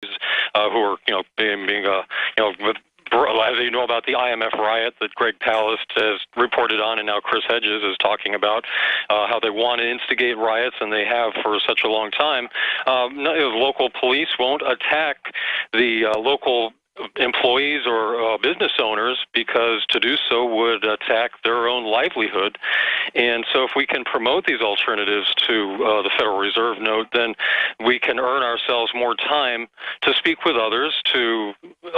who are, with as you know about the IMF riot that Greg Palast has reported on, and now Chris Hedges is talking about how they want to instigate riots, and they have for such a long time. Local police won't attack the local employees or business owners, because to do so would attack their own livelihood. And so if we can promote these alternatives to the Federal Reserve note, then we can earn ourselves more time to speak with others, to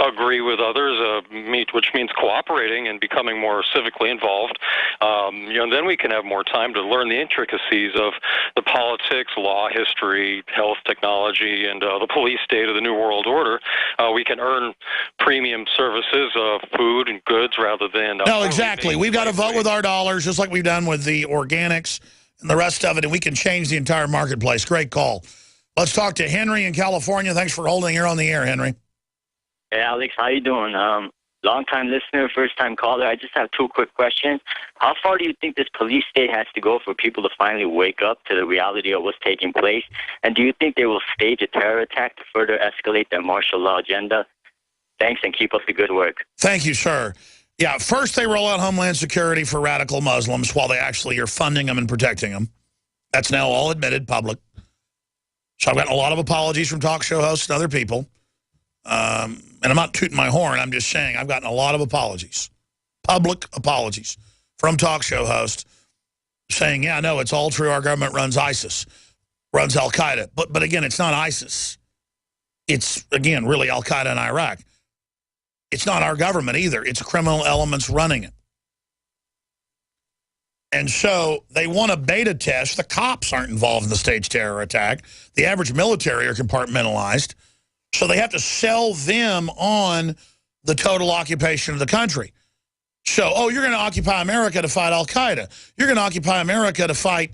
agree with others, which means cooperating and becoming more civically involved. And then we can have more time to learn the intricacies of the politics, law, history, health, technology, and the police state of the New World Order. We can earn premium services of food and goods rather than... no, exactly. We've got to vote with our dollars, just like we've done with the organics and the rest of it, and we can change the entire marketplace. Great call. Let's talk to Henry in California. Thanks for holding here on the air, Henry. Hey, Alex, how you doing? Long-time listener, first-time caller. I just have two quick questions. How far do you think this police state has to go for people to finally wake up to the reality of what's taking place? And do you think they will stage a terror attack to further escalate their martial law agenda? Thanks, and keep up the good work. Thank you, sir. Yeah, first they roll out Homeland Security for radical Muslims while they actually are funding them and protecting them. That's now all admitted, public. So I've gotten a lot of apologies from talk show hosts and other people. And I'm not tooting my horn. I'm just saying I've gotten a lot of apologies, public apologies from talk show hosts saying, yeah, no, it's all true. Our government runs ISIS, runs Al-Qaeda. But again, it's not ISIS. It's, again, really Al-Qaeda in Iraq. It's not our government either. It's criminal elements running it. And so they want a beta test. The cops aren't involved in the staged terror attack. The average military are compartmentalized. So they have to sell them on the total occupation of the country. So, oh, you're going to occupy America to fight Al-Qaeda. You're going to occupy America to fight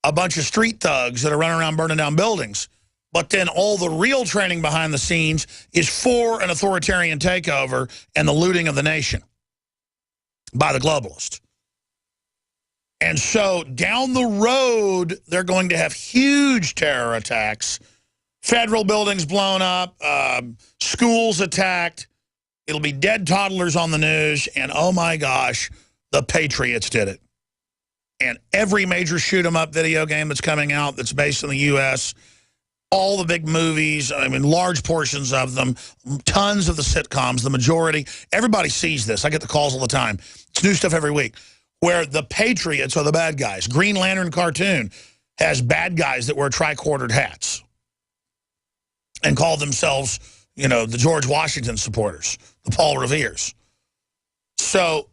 a bunch of street thugs that are running around burning down buildings. But then all the real training behind the scenes is for an authoritarian takeover and the looting of the nation by the globalists. And so down the road, they're going to have huge terror attacks. Federal buildings blown up, schools attacked. It'll be dead toddlers on the news. And oh my gosh, the Patriots did it. And every major shoot-'em-up video game that's coming out that's based in the U.S., all the big movies, I mean, large portions of them, tons of the sitcoms, the majority, everybody sees this. I get the calls all the time. It's new stuff every week, where the Patriots are the bad guys. Green Lantern cartoon has bad guys that wear tricornered hats and call themselves, you know, the George Washington supporters, the Paul Reveres. So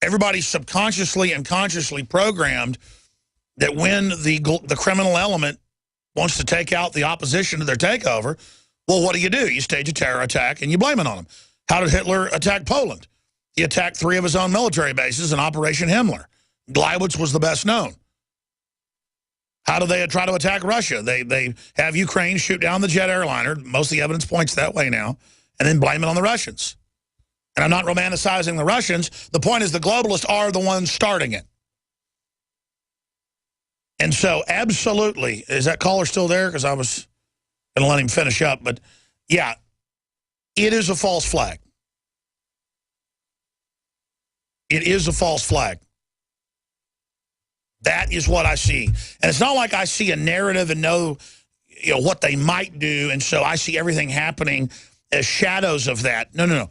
everybody's subconsciously and consciously programmed that when the criminal element wants to take out the opposition to their takeover, well, what do? You stage a terror attack and you blame it on them. How did Hitler attack Poland? He attacked 3 of his own military bases in Operation Himmler. Gleiwitz was the best known. How do they try to attack Russia? They have Ukraine shoot down the jet airliner. Most of the evidence points that way now. And then blame it on the Russians. And I'm not romanticizing the Russians. The point is the globalists are the ones starting it. And so absolutely, is that caller still there? Because I was going to let him finish up. But yeah, it is a false flag. It is a false flag. That is what I see. And it's not like I see a narrative and know, you know, what they might do, and so I see everything happening as shadows of that. No, no, no.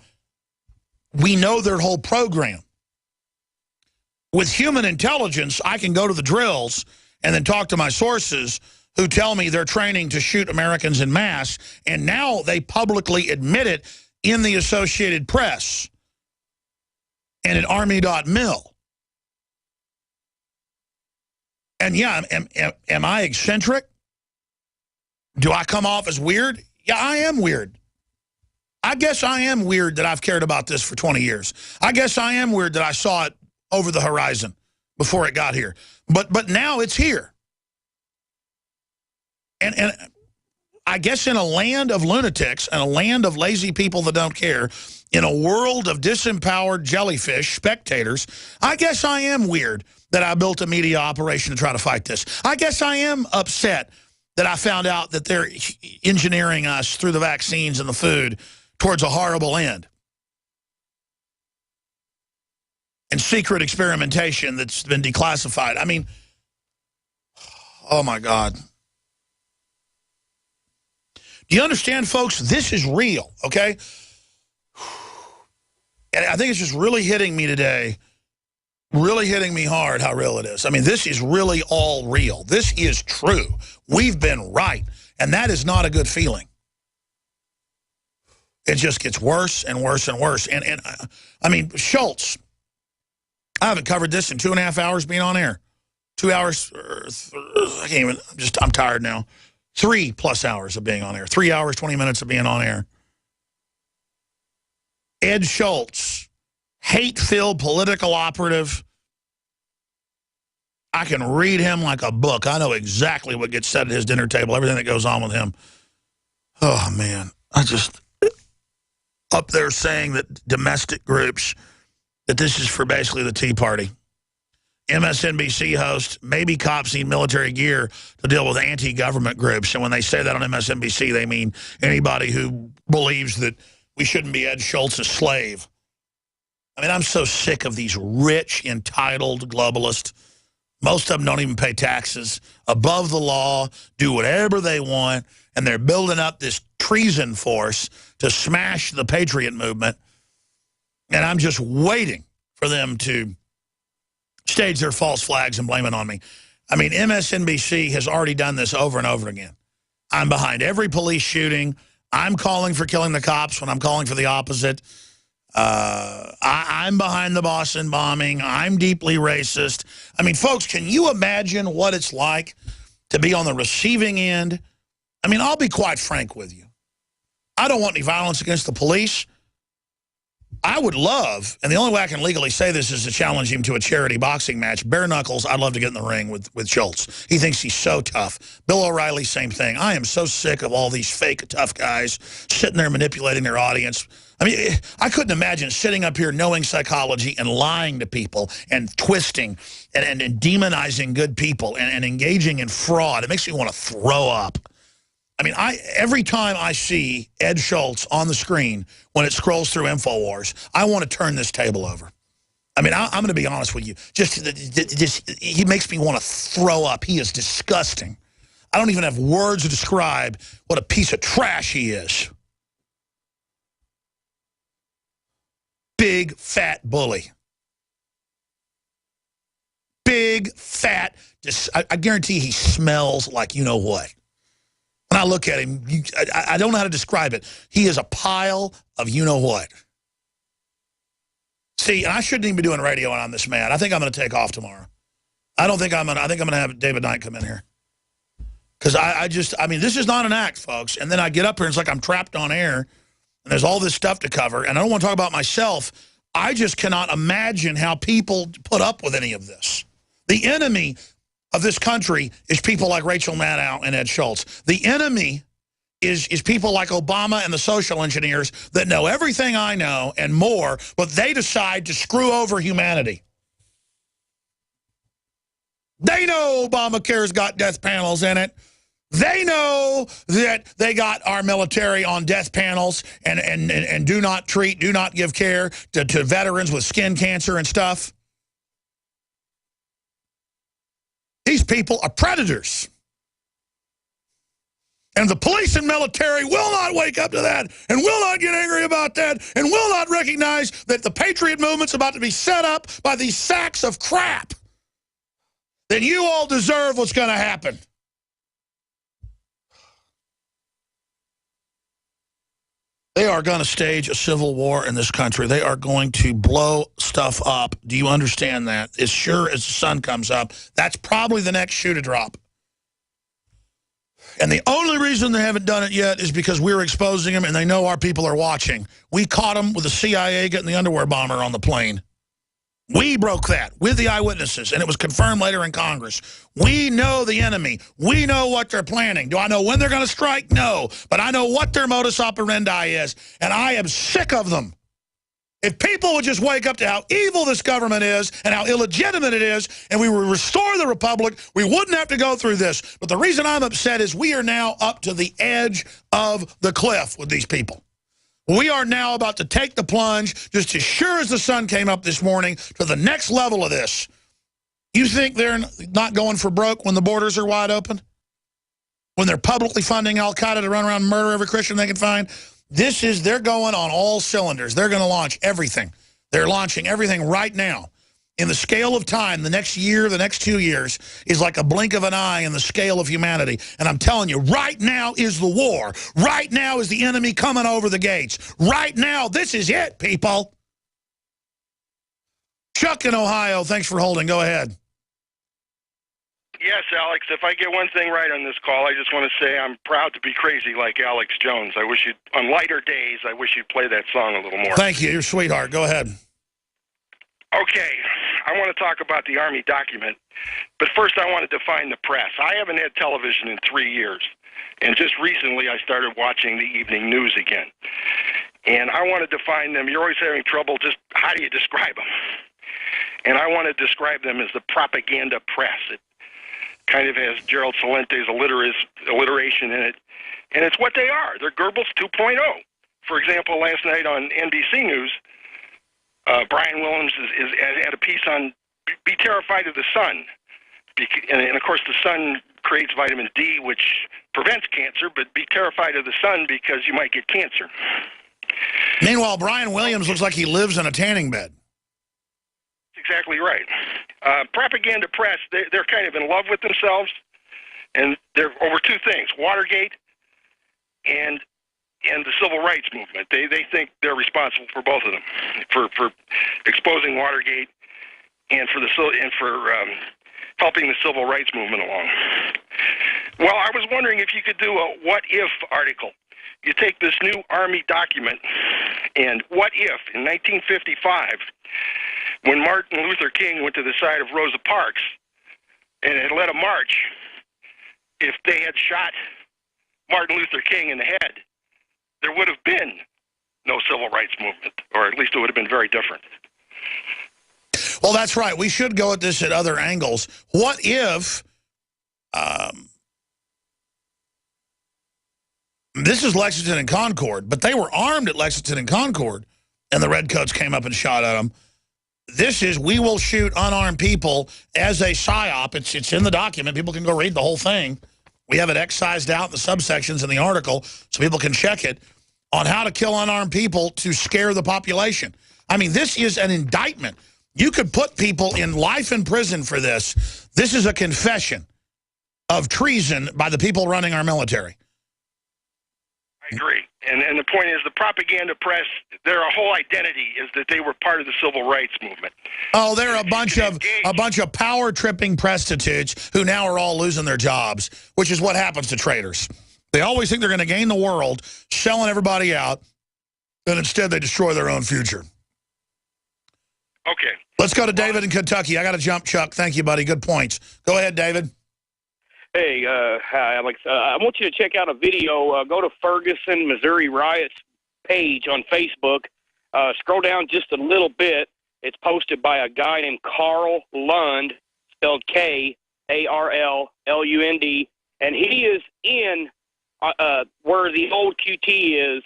We know their whole program. With human intelligence, I can go to the drills and then talk to my sources who tell me they're training to shoot Americans en masse, and now they publicly admit it in the Associated Press and at Army.mil. And yeah, am I eccentric? Do I come off as weird? Yeah, I am weird. I guess I am weird that I've cared about this for 20 years. I guess I am weird that I saw it over the horizon before it got here. But now it's here. And I guess in a land of lunatics and a land of lazy people that don't care, in a world of disempowered jellyfish spectators, I guess I am weird that I built a media operation to try to fight this. I guess I am upset that I found out that they're engineering us through the vaccines and the food towards a horrible end. And secret experimentation that's been declassified. I mean, oh my God. Do you understand, folks? This is real, okay? And I think it's just really hitting me today, really hitting me hard how real it is. I mean, this is really all real. This is true. We've been right, and that is not a good feeling. It just gets worse and worse and worse. And I mean, Schultz, I haven't covered this in 2.5 hours being on air. 2 hours, I can't even, I'm tired now. 3+ hours of being on air. 3 hours, 20 minutes of being on air. Ed Schultz, hate-filled political operative. I can read him like a book. I know exactly what gets said at his dinner table, everything that goes on with him. Oh, man. I just, up there saying that domestic groups, that this is for basically the Tea Party. MSNBC host, maybe cops need military gear to deal with anti-government groups. And when they say that on MSNBC, they mean anybody who believes that we shouldn't be Ed Schultz's slave. I mean, I'm so sick of these rich, entitled globalists. Most of them don't even pay taxes, above the law, do whatever they want, and they're building up this treason force to smash the Patriot movement. And I'm just waiting for them to stage their false flags and blame it on me. I mean, MSNBC has already done this over and over again. I'm behind every police shooting. I'm calling for killing the cops when I'm calling for the opposite. I'm behind the Boston bombing. I'm deeply racist. I mean, folks, can you imagine what it's like to be on the receiving end? I mean, I'll be quite frank with you. I don't want any violence against the police. I would love, and the only way I can legally say this is to challenge him to a charity boxing match. Bare knuckles, I'd love to get in the ring with Schultz. He thinks he's so tough. Bill O'Reilly, same thing. I am so sick of all these fake tough guys sitting there manipulating their audience. I mean, I couldn't imagine sitting up here knowing psychology and lying to people and twisting and demonizing good people and engaging in fraud. It makes me want to throw up. I mean, every time I see Ed Schultz on the screen when it scrolls through InfoWars, I want to turn this table over. I mean, I'm going to be honest with you. He makes me want to throw up. He is disgusting. I don't even have words to describe what a piece of trash he is. Big, fat bully. Big, fat. I guarantee he smells like you know what. When I look at him, I don't know how to describe it. He is a pile of you-know-what. See, and I shouldn't even be doing radio on this man. I think I'm going to take off tomorrow. I think I'm going to have David Knight come in here. Because I mean, this is not an act, folks. And then I get up here and it's like I'm trapped on air. And there's all this stuff to cover. And I don't want to talk about myself. I just cannot imagine how people put up with any of this. The enemy of this country is people like Rachel Maddow and Ed Schultz. The enemy is people like Obama and the social engineers that know everything I know and more, but they decide to screw over humanity. They know Obamacare's got death panels in it. They know that they got our military on death panels and do not treat, do not give care to veterans with skin cancer and stuff. These people are predators. And the police and military will not wake up to that and will not get angry about that and will not recognize that the Patriot movement's about to be set up by these sacks of crap. Then you all deserve what's going to happen. They are going to stage a civil war in this country. They are going to blow stuff up. Do you understand that? As sure as the sun comes up, that's probably the next shoe to drop. And the only reason they haven't done it yet is because we're exposing them and they know our people are watching. We caught them with the CIA getting the underwear bomber on the plane. We broke that with the eyewitnesses, and it was confirmed later in Congress. We know the enemy. We know what they're planning. Do I know when they're going to strike? No. But I know what their modus operandi is, and I am sick of them. If people would just wake up to how evil this government is and how illegitimate it is, and we would restore the republic, we wouldn't have to go through this. But the reason I'm upset is we are now up to the edge of the cliff with these people. We are now about to take the plunge, just as sure as the sun came up this morning, to the next level of this. You think they're not going for broke when the borders are wide open? When they're publicly funding al-Qaeda to run around and murder every Christian they can find? They're going on all cylinders. They're going to launch everything. They're launching everything right now. In the scale of time, the next year, the next 2 years is like a blink of an eye in the scale of humanity. And I'm telling you, right now is the war. Right now is the enemy coming over the gates. Right now, this is it, people. Chuck in Ohio, thanks for holding. Go ahead. Yes, Alex, if I get one thing right on this call, I just want to say I'm proud to be crazy like Alex Jones. I wish you'd, on lighter days, I wish you'd play that song a little more. Thank you. You're a sweetheart. Go ahead. Okay, I want to talk about the Army document, but first I want to define the press. I haven't had television in 3 years, and just recently I started watching the evening news again. And I want to define them. You're always having trouble, just how do you describe them? And I want to describe them as the propaganda press. It kind of has Gerald Salente's alliteration in it. And it's what they are. They're Goebbels 2.0. For example, last night on NBC News, Brian Williams had a piece on be terrified of the sun. And of course, the sun creates vitamin D, which prevents cancer, but be terrified of the sun because you might get cancer. Meanwhile, Brian Williams looks like he lives in a tanning bed. Exactly right. Propaganda press, they're kind of in love with themselves, and they're over two things: Watergate and the civil rights movement. They think they're responsible for both of them, for exposing Watergate and for helping the civil rights movement along. Well, I was wondering if you could do a what if article. You take this new Army document, and what if in 1955, when Martin Luther King went to the side of Rosa Parks and had led a march, if they had shot Martin Luther King in the head, there would have been no civil rights movement, or at least it would have been very different. Well, that's right. We should go at this at other angles. What if this is Lexington and Concord, but they were armed at Lexington and Concord, and the Redcoats came up and shot at them. This is, we will shoot unarmed people as a PSYOP. It's in the document. People can go read the whole thing. We have it excised out in the subsections in the article so people can check it on how to kill unarmed people to scare the population. I mean, this is an indictment. You could put people in life in prison for this. This is a confession of treason by the people running our military. I agree. And the point is, the propaganda press, their whole identity is that they were part of the civil rights movement. Oh, they're a bunch of power-tripping prostitutes who now are all losing their jobs, which is what happens to traitors. They always think they're going to gain the world, selling everybody out, and instead they destroy their own future. Okay. Let's go to David in Kentucky. I got to jump, Chuck. Thank you, buddy. Good points. Go ahead, David. Hey, hi, Alex. I want you to check out a video. Go to Ferguson, Missouri Riots page on Facebook. Scroll down just a little bit. It's posted by a guy named Carl Lund, spelled Karllund, and he is in where the old QT is,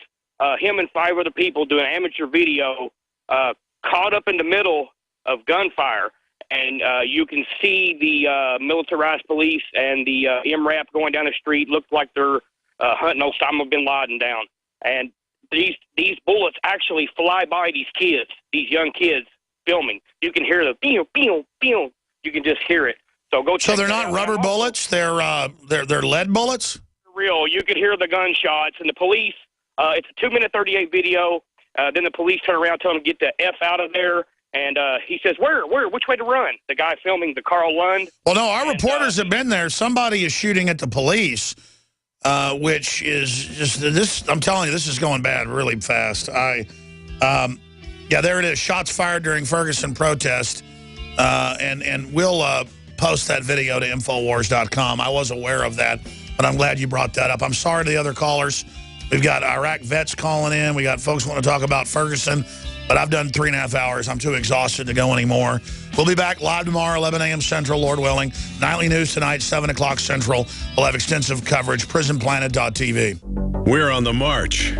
him and 5 other people doing amateur video, caught up in the middle of gunfire. And you can see the militarized police and the MRAP going down the street. Looked like they're hunting Osama bin Laden down. And these bullets actually fly by these kids, these young kids filming. You can hear the pew, pew, pew. You can just hear it. So go check. So they're not rubber bullets? They're lead bullets? Real. You could hear the gunshots. And the police, it's a 2-minute 38 video. Then the police turn around, tell them to get the F out of there. And he says, where, which way to run? The guy filming, the Carl Lund. Well, no, our reporters have been there. Somebody is shooting at the police, which is just this. I'm telling you, this is going bad really fast. Yeah, there it is. Shots fired during Ferguson protest. And we'll post that video to Infowars.com. I was aware of that, but I'm glad you brought that up. I'm sorry to the other callers. We've got Iraq vets calling in. We got folks want to talk about Ferguson. But I've done 3.5 hours. I'm too exhausted to go anymore. We'll be back live tomorrow, 11 a.m. Central, Lord willing. Nightly news tonight, 7 o'clock Central. We'll have extensive coverage, prisonplanet.tv. We're on the march.